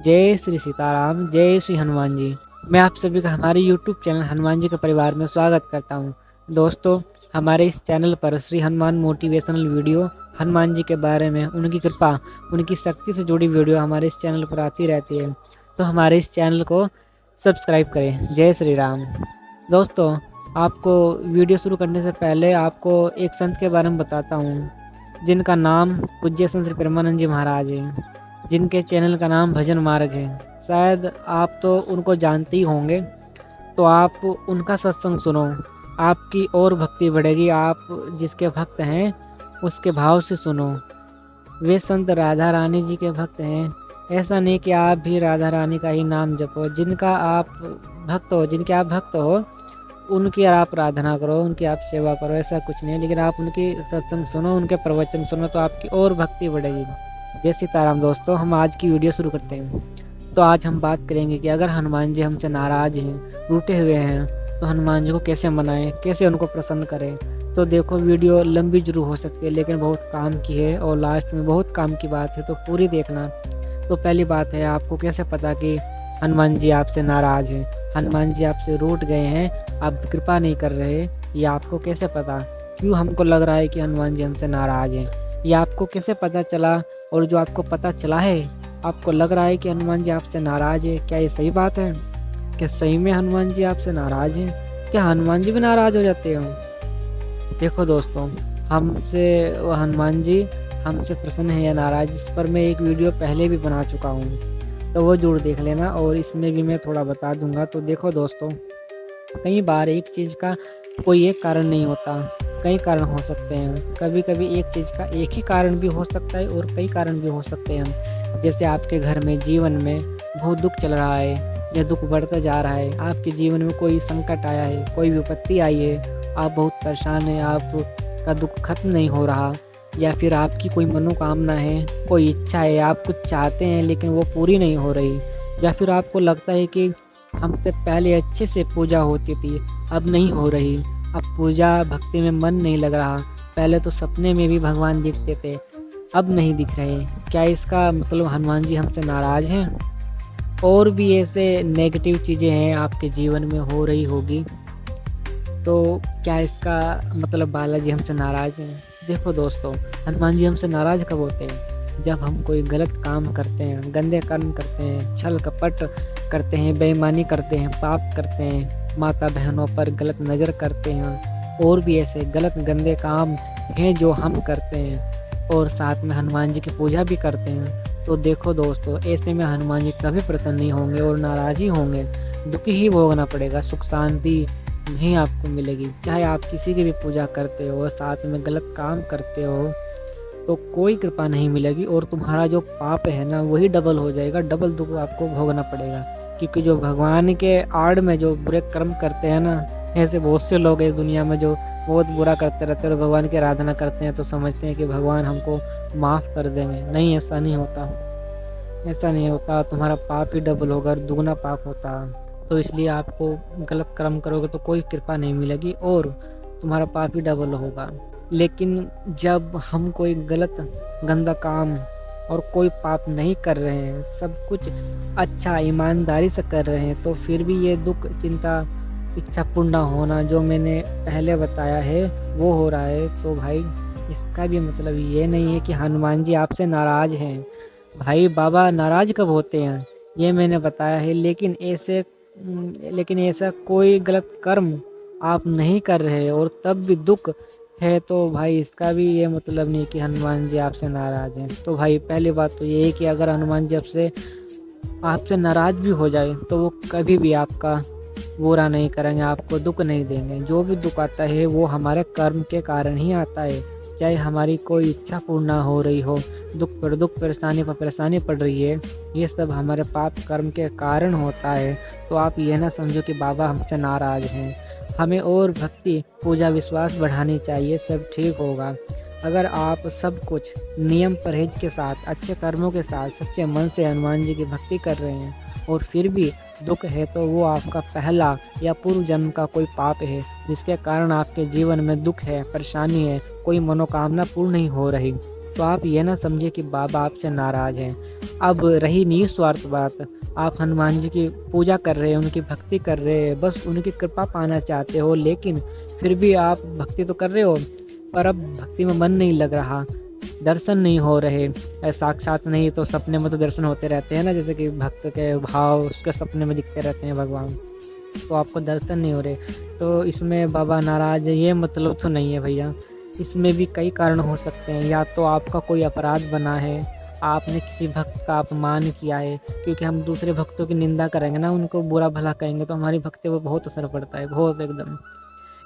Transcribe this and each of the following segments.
जय श्री सीताराम, जय श्री हनुमान जी। मैं आप सभी का हमारे YouTube चैनल हनुमान जी के परिवार में स्वागत करता हूं। दोस्तों, हमारे इस चैनल पर श्री हनुमान मोटिवेशनल वीडियो, हनुमान जी के बारे में, उनकी कृपा, उनकी शक्ति से जुड़ी वीडियो हमारे इस चैनल पर आती रहती है। तो हमारे इस चैनल को सब्सक्राइब करें। जय श्री राम। दोस्तों, आपको वीडियो शुरू करने से पहले आपको एक संत के बारे में बताता हूँ, जिनका नाम पूज्य संत श्री प्रेमानंद जी महाराज है, जिनके चैनल का नाम भजन मार्ग है। शायद आप तो उनको जानते ही होंगे, तो आप उनका सत्संग सुनो, आपकी और भक्ति बढ़ेगी। आप जिसके भक्त हैं उसके भाव से सुनो। वे संत राधा रानी जी के भक्त हैं। ऐसा नहीं कि आप भी राधा रानी का ही नाम जपो। जिनके आप भक्त हो उनकी आप आराधना करो, उनकी आप सेवा करो, ऐसा कुछ नहीं। लेकिन आप उनकी सत्संग सुनो, उनके प्रवचन सुनो, तो आपकी और भक्ति बढ़ेगी। जय सीताराम। दोस्तों, हम आज की वीडियो शुरू करते हैं। तो आज हम बात करेंगे कि अगर हनुमान जी हमसे नाराज हैं, रूठे हुए हैं, तो हनुमान जी को कैसे मनाएं, कैसे उनको प्रसन्न करें। तो देखो, वीडियो लंबी जरूर हो सकती है, लेकिन बहुत काम की है और लास्ट में बहुत काम की बात है, तो पूरी देखना। तो पहली बात है, आपको कैसे पता कि हनुमान जी आपसे नाराज हैं, हनुमान जी आपसे रूठ गए हैं, आप कृपा नहीं कर रहे, ये आपको कैसे पता? क्यों हमको लग रहा है कि हनुमान जी हमसे नाराज हैं, ये आपको कैसे पता चला? और जो आपको पता चला है, आपको लग रहा है कि हनुमान जी आपसे नाराज है, क्या ये सही बात है? क्या सही में हनुमान जी आपसे नाराज हैं? क्या हनुमान जी भी नाराज हो जाते हो? देखो दोस्तों, हनुमान जी हमसे प्रसन्न है या नाराज, इस पर मैं एक वीडियो पहले भी बना चुका हूँ, तो वो जरूर देख लेना, और इसमें भी मैं थोड़ा बता दूंगा। तो देखो दोस्तों, कई बार एक चीज़ का कोई एक कारण नहीं होता, कई कारण हो सकते हैं। कभी कभी एक चीज़ का एक ही कारण भी हो सकता है और कई कारण भी हो सकते हैं। जैसे आपके घर में, जीवन में बहुत दुख चल रहा है, यह दुख बढ़ता जा रहा है, आपके जीवन में कोई संकट आया है, कोई विपत्ति आई है, आप बहुत परेशान हैं, आपका दुख खत्म नहीं हो रहा, या फिर आपकी कोई मनोकामना है, कोई इच्छा है, आप कुछ चाहते हैं लेकिन वो पूरी नहीं हो रही, या फिर आपको लगता है कि हमसे पहले अच्छे से पूजा होती थी, अब नहीं हो रही, अब पूजा भक्ति में मन नहीं लग रहा, पहले तो सपने में भी भगवान दिखते थे, अब नहीं दिख रहे। क्या इसका मतलब हनुमान जी हमसे नाराज हैं? और भी ऐसे नेगेटिव चीज़ें हैं आपके जीवन में हो रही होगी, तो क्या इसका मतलब बालाजी हमसे नाराज हैं? देखो दोस्तों, हनुमान जी हमसे नाराज कब होते हैं? जब हम कोई गलत काम करते हैं, गंदे कर्म करते हैं, छल कपट करते हैं, बेईमानी करते हैं, पाप करते हैं, माता बहनों पर गलत नज़र करते हैं, और भी ऐसे गलत गंदे काम हैं जो हम करते हैं, और साथ में हनुमान जी की पूजा भी करते हैं। तो देखो दोस्तों, ऐसे में हनुमान जी कभी प्रसन्न नहीं होंगे और नाराज़ ही होंगे, दुखी ही भोगना पड़ेगा, सुख शांति नहीं आपको मिलेगी। चाहे आप किसी की भी पूजा करते हो, साथ में गलत काम करते हो, तो कोई कृपा नहीं मिलेगी, और तुम्हारा जो पाप है ना, वही डबल हो जाएगा, डबल दुख आपको भोगना पड़ेगा। क्योंकि जो भगवान के आड़ में जो बुरे कर्म करते हैं ना, ऐसे बहुत से लोग इस दुनिया में जो बहुत बुरा करते रहते हैं और भगवान की आराधना करते हैं, तो समझते हैं कि भगवान हमको माफ़ कर देंगे। नहीं, ऐसा नहीं होता, ऐसा नहीं होता। तुम्हारा पाप ही डबल होगा, दुगना पाप होता। तो इसलिए आपको गलत कर्म करोगे तो कोई कृपा नहीं मिलेगी और तुम्हारा पाप ही डबल होगा। लेकिन जब हम कोई गलत गंदा काम और कोई पाप नहीं कर रहे हैं, सब कुछ अच्छा ईमानदारी से कर रहे हैं, तो फिर भी ये दुख, चिंता, इच्छा पूर्ण होना जो मैंने पहले बताया है वो हो रहा है, तो भाई इसका भी मतलब ये नहीं है कि हनुमान जी आपसे नाराज हैं। भाई बाबा नाराज कब होते हैं ये मैंने बताया है, लेकिन ऐसा कोई गलत कर्म आप नहीं कर रहे और तब भी दुख है, तो भाई इसका भी ये मतलब नहीं कि हनुमान जी आपसे नाराज हैं। तो भाई पहली बात तो ये है कि अगर हनुमान जी आपसे नाराज भी हो जाए, तो वो कभी भी आपका बुरा नहीं करेंगे, आपको दुख नहीं देंगे। जो भी दुख आता है वो हमारे कर्म के कारण ही आता है। चाहे हमारी कोई इच्छा पूर्ण ना हो रही हो, दुख पर दुख, परेशानी पर परेशानी पड़ रही है, ये सब हमारे पाप कर्म के कारण होता है। तो आप ये ना समझो कि बाबा हमसे नाराज हैं। हमें और भक्ति, पूजा, विश्वास बढ़ानी चाहिए, सब ठीक होगा। अगर आप सब कुछ नियम परहेज के साथ, अच्छे कर्मों के साथ, सच्चे मन से हनुमान जी की भक्ति कर रहे हैं और फिर भी दुख है, तो वो आपका पहला या पूर्व जन्म का कोई पाप है, जिसके कारण आपके जीवन में दुख है, परेशानी है, कोई मनोकामना पूर्ण नहीं हो रही। तो आप ये ना समझिए कि बाबा आपसे नाराज़ हैं। अब रही निस्वार्थ बात, आप हनुमान जी की पूजा कर रहे हैं, उनकी भक्ति कर रहे हैं, बस उनकी कृपा पाना चाहते हो, लेकिन फिर भी आप भक्ति तो कर रहे हो, पर अब भक्ति में मन नहीं लग रहा, दर्शन नहीं हो रहे। साक्षात नहीं तो सपने में तो दर्शन होते रहते हैं ना, जैसे कि भक्त के भाव उसके सपने में दिखते रहते हैं भगवान, तो आपको दर्शन नहीं हो रहे। तो इसमें बाबा नाराज़ है ये मतलब तो नहीं है भैया। इसमें भी कई कारण हो सकते हैं, या तो आपका कोई अपराध बना है, आपने किसी भक्त का अपमान किया है, क्योंकि हम दूसरे भक्तों की निंदा करेंगे ना, उनको बुरा भला कहेंगे तो हमारी भक्ति पर बहुत असर पड़ता है, बहुत एकदम।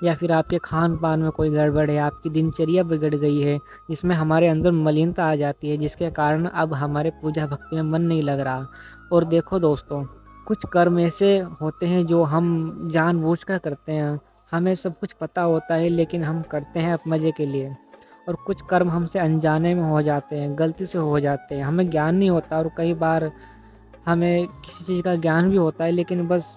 या फिर आपके खान पान में कोई गड़बड़ है, आपकी दिनचर्या बिगड़ गई है, जिसमें हमारे अंदर मलिनता आ जाती है, जिसके कारण अब हमारे पूजा भक्ति में मन नहीं लग रहा। और देखो दोस्तों, कुछ कर्म ऐसे होते हैं जो हम जानबूझकर करते हैं, हमें सब कुछ पता होता है लेकिन हम करते हैं अपने मज़े के लिए। और कुछ कर्म हमसे अनजाने में हो जाते हैं, गलती से हो जाते हैं, हमें ज्ञान नहीं होता, और कई बार हमें किसी चीज़ का ज्ञान भी होता है लेकिन बस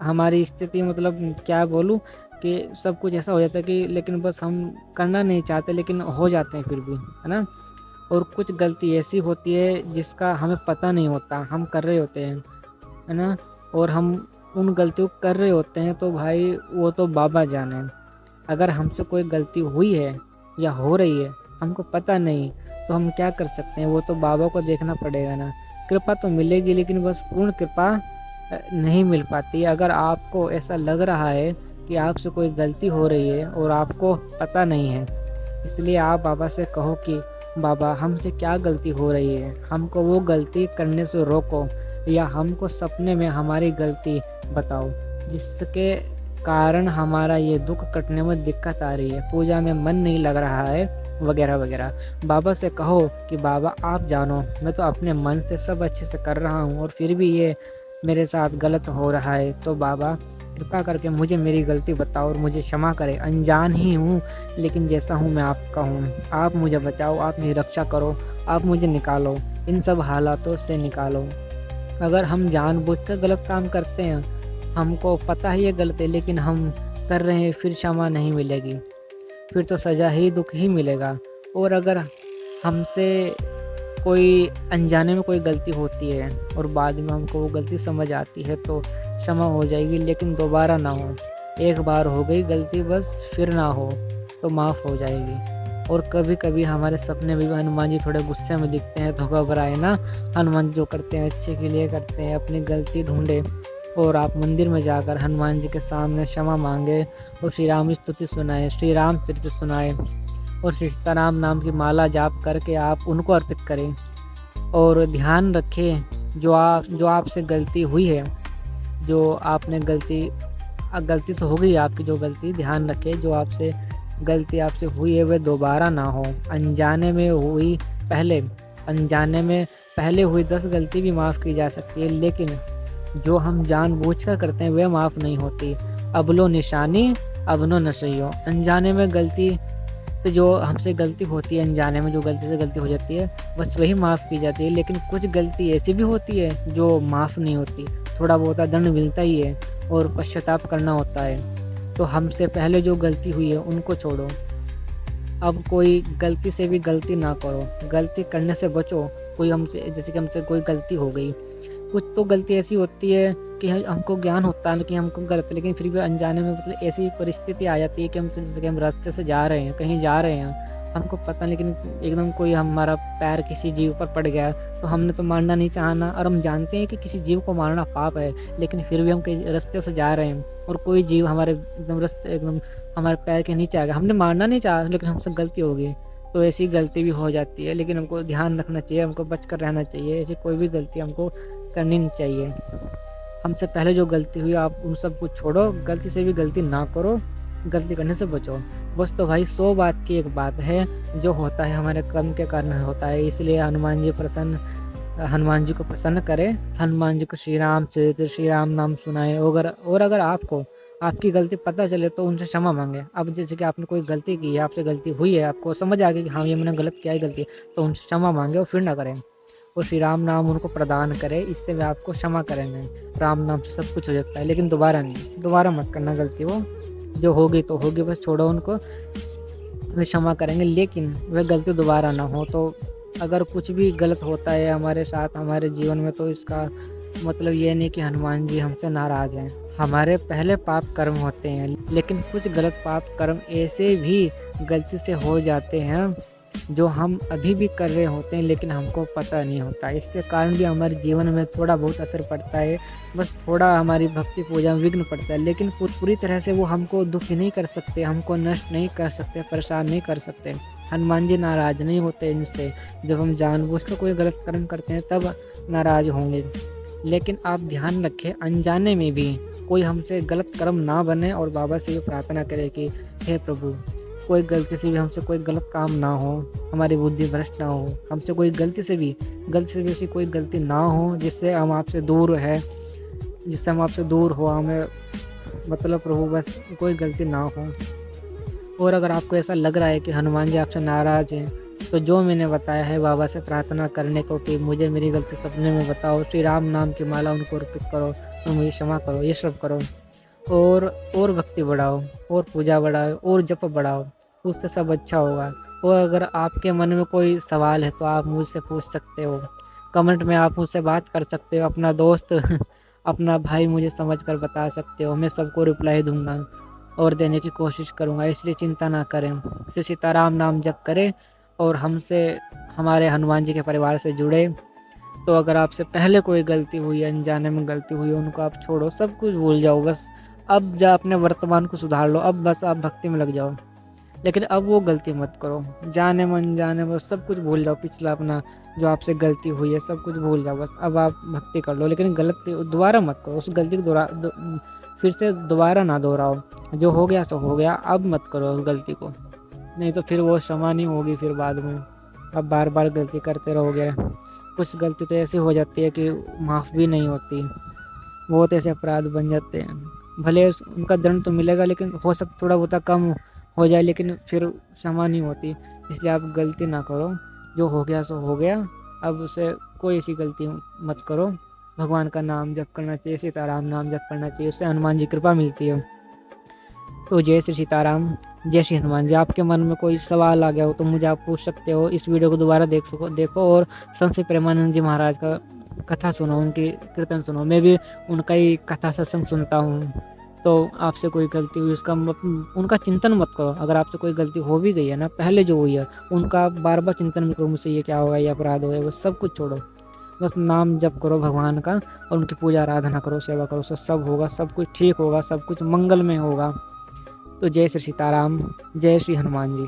हमारी स्थिति, मतलब क्या बोलूँ, कि सब कुछ ऐसा हो जाता है कि लेकिन बस हम करना नहीं चाहते लेकिन हो जाते हैं फिर भी, है ना। और कुछ गलती ऐसी होती है जिसका हमें पता नहीं होता, हम कर रहे होते हैं, है ना, और हम उन गलतियों को कर रहे होते हैं, तो भाई वो तो बाबा जाने। अगर हमसे कोई गलती हुई है या हो रही है, हमको पता नहीं, तो हम क्या कर सकते हैं, वो तो बाबा को देखना पड़ेगा ना। कृपा तो मिलेगी लेकिन बस पूर्ण कृपा नहीं मिल पाती। अगर आपको ऐसा लग रहा है कि आपसे कोई गलती हो रही है और आपको पता नहीं है, इसलिए आप बाबा से कहो कि बाबा हमसे क्या गलती हो रही है, हमको वो गलती करने से रोको, या हमको सपने में हमारी गलती बताओ जिसके कारण हमारा ये दुख कटने में दिक्कत आ रही है, पूजा में मन नहीं लग रहा है, वगैरह वगैरह। बाबा से कहो कि बाबा आप जानो, मैं तो अपने मन से सब अच्छे से कर रहा हूँ और फिर भी ये मेरे साथ गलत हो रहा है, तो बाबा कृपा करके मुझे मेरी गलती बताओ और मुझे क्षमा करें। अनजान ही हूँ लेकिन जैसा हूँ मैं आपका हूँ, आप मुझे बचाओ, आप मेरी रक्षा करो, आप मुझे निकालो, इन सब हालातों से निकालो। अगर हम जानबूझकर गलत काम करते हैं, हमको पता है ये गलत है लेकिन हम कर रहे हैं, फिर क्षमा नहीं मिलेगी, फिर तो सज़ा ही दुख ही मिलेगा। और अगर हमसे कोई अनजाने में कोई गलती होती है और बाद में हमको वो गलती समझ आती है तो क्षमा हो जाएगी, लेकिन दोबारा ना हो। एक बार हो गई गलती बस, फिर ना हो तो माफ़ हो जाएगी। और कभी कभी हमारे सपने में भी हनुमान जी थोड़े गुस्से में दिखते हैं, तो घबराए ना, हनुमान जो करते हैं अच्छे के लिए करते हैं, अपनी गलती ढूंढे और आप मंदिर में जाकर हनुमान जी के सामने क्षमा मांगे और श्री राम की स्तुति सुनाए, श्री राम चरित्र सुनाए और सीताराम नाम की माला जाप करके आप उनको अर्पित करें। और ध्यान रखें जो आपसे गलती हुई है, जो आपने गलती से हो गई आपकी जो गलती, ध्यान रखें जो आपसे गलती आपसे हुई है वह दोबारा ना हो। अनजाने में हुई अनजाने में पहले हुई 10 गलती भी माफ़ की जा सकती है, लेकिन जो हम जानबूझकर करते हैं वह माफ़ नहीं होती। अबलो निशानी अबनो नसइयो, अनजाने में गलती से जो हमसे गलती होती है, अनजाने में जो गलती से गलती हो जाती है बस वही माफ़ की जाती है, लेकिन कुछ गलती ऐसी भी होती है जो माफ़ नहीं होती, थोड़ा बहुत दंड मिलता ही है और पश्चाताप करना होता है। तो हमसे पहले जो गलती हुई है उनको छोड़ो, अब कोई गलती से भी गलती ना करो, गलती करने से बचो। कोई हमसे, जैसे कि हमसे कोई गलती हो गई, कुछ तो गलती ऐसी होती है कि हमको ज्ञान होता है कि हमको गलत है, लेकिन फिर भी अनजाने में मतलब ऐसी परिस्थिति आ जाती है कि हम, जैसे कि हम रास्ते से जा रहे हैं, कहीं जा रहे हैं, हमको पता, लेकिन एकदम कोई हमारा पैर किसी जीव पर पड़ गया, तो हमने तो मारना नहीं चाहना, और हम जानते हैं कि किसी जीव को मारना पाप है, लेकिन फिर भी हम कहीं रास्ते से जा रहे हैं और कोई जीव हमारे एकदम हमारे पैर के नीचे आ गया, हमने मारना नहीं चाहा लेकिन हमसे गलती हो गई, तो ऐसी गलती भी हो जाती है। लेकिन हमको ध्यान रखना चाहिए, हमको बच कर रहना चाहिए, ऐसी कोई भी गलती हमको करनी नहीं चाहिए। हमसे पहले जो गलती हुई आप उन सब को छोड़ो, गलती से भी गलती ना करो, गलती करने से बचो। बस तो भाई 100 बात की एक बात है, जो होता है हमारे कर्म के कारण होता है, इसलिए हनुमान जी को प्रसन्न करें, हनुमान जी को श्री राम चरित्र श्री राम नाम सुनाए। और अगर आपको आपकी गलती पता चले तो उनसे क्षमा मांगे। अब जैसे कि आपने कोई गलती की है, आपसे गलती हुई है, आपको समझ आ गई कि हाँ ये मैंने गलत किया है गलती, तो उनसे क्षमा मांगे और फिर ना करें, और श्री राम नाम उनको प्रदान करें, इससे वे आपको क्षमा करेंगे। राम नाम से सब कुछ हो जाता है, लेकिन दोबारा नहीं, दोबारा मत करना गलती, वो जो होगी तो होगी, बस छोड़ो उनको। वे क्षमा करेंगे, लेकिन वह गलती दोबारा ना हो। तो अगर कुछ भी गलत होता है हमारे साथ हमारे जीवन में, तो इसका मतलब ये नहीं कि हनुमान जी हमसे नाराज़ हैं। हमारे पहले पाप कर्म होते हैं, लेकिन कुछ गलत पाप कर्म ऐसे भी गलती से हो जाते हैं जो हम अभी भी कर रहे होते हैं, लेकिन हमको पता नहीं होता। इसके कारण भी हमारे जीवन में थोड़ा बहुत असर पड़ता है, बस थोड़ा हमारी भक्ति पूजा में विघ्न पड़ता है, लेकिन पूरी तरह से वो हमको दुखी नहीं कर सकते, हमको नष्ट नहीं कर सकते, परेशान नहीं कर सकते। हनुमान जी नाराज़ नहीं होते इनसे। जब हम जानबूझकर कोई गलत कर्म करते हैं तब नाराज़ होंगे, लेकिन आप ध्यान रखें अनजाने में भी कोई हमसे गलत कर्म ना बने, और बाबा से ये प्रार्थना करें कि हे प्रभु, कोई गलती से भी हमसे कोई गलत काम ना हो, हमारी बुद्धि भ्रष्ट ना हो, हमसे कोई गलती से भी ऐसी कोई गलती ना हो जिससे हम आपसे दूर है, जिससे हम आपसे दूर हो, हमें मतलब प्रभु बस कोई गलती ना हो। और अगर आपको ऐसा लग रहा है कि हनुमान जी आपसे नाराज़ हैं, तो जो मैंने बताया है बाबा से प्रार्थना करने को कि मुझे मेरी गलती सपने में बताओ, श्री राम नाम की माला उनको अर्पित करो और मुझे क्षमा करो, ये सब करो। और भक्ति बढ़ाओ, और पूजा बढ़ाओ, और जप बढ़ाओ, उससे सब अच्छा होगा। और अगर आपके मन में कोई सवाल है तो आप मुझसे पूछ सकते हो, कमेंट में आप मुझसे बात कर सकते हो, अपना दोस्त अपना भाई मुझे समझ कर बता सकते हो, मैं सबको रिप्लाई दूंगा और देने की कोशिश करूंगा, इसलिए चिंता ना करें। श्री सीताराम नाम जप करें और हमसे हमारे हनुमान जी के परिवार से जुड़े। तो अगर आपसे पहले कोई गलती हुई, अनजाने में गलती हुई, उनको आप छोड़ो, सब कुछ भूल जाओ, बस अब जा अपने वर्तमान को सुधार लो, अब बस आप भक्ति में लग जाओ। लेकिन अब वो गलती मत करो, जाने मन जाने में सब कुछ भूल जाओ, पिछला अपना जो आपसे गलती हुई है सब कुछ भूल जाओ, बस अब आप भक्ति कर लो। लेकिन गलती दोबारा मत करो, उस गलती को फिर से दोबारा ना दोहराओ। जो हो गया सो हो गया, अब मत करो उस गलती को, नहीं तो फिर वो क्षमा नहीं होगी फिर बाद में। अब बार बार गलती करते रहोगे। कुछ गलती तो ऐसी हो जाती है कि माफ़ भी नहीं होती, बहुत ऐसे अपराध बन जाते हैं। भले उनका दंड तो मिलेगा, लेकिन हो सकता थोड़ा बहुत कम हो जाए, लेकिन फिर क्षमा नहीं होती। इसलिए आप गलती ना करो, जो हो गया सो हो गया, अब उसे कोई ऐसी गलती मत करो। भगवान का नाम जप करना चाहिए, सीताराम नाम जप करना चाहिए, उससे हनुमान जी कृपा मिलती है। तो जय श्री सीताराम, जय श्री हनुमान जी। आपके मन में कोई सवाल आ गया हो तो मुझे आप पूछ सकते हो। इस वीडियो को दोबारा देखो और संत श्री प्रेमानंद जी महाराज का कथा सुनो, उनकी कीर्तन सुनो। मैं भी उनका ही कथा सत्संग सुनता हूँ। तो आपसे कोई गलती हुई उसका उनका चिंतन मत करो। अगर आपसे कोई गलती हो भी गई है ना, पहले जो हुई है, उनका बार बार चिंतन मत करो, मुझसे ये क्या होगा, ये अपराध हो गया, वो सब कुछ छोड़ो। बस नाम जप करो भगवान का और उनकी पूजा आराधना करो, सेवा करो, सब होगा, सब कुछ ठीक होगा, सब कुछ मंगल में होगा। तो जय श्री सीताराम, जय श्री हनुमान जी।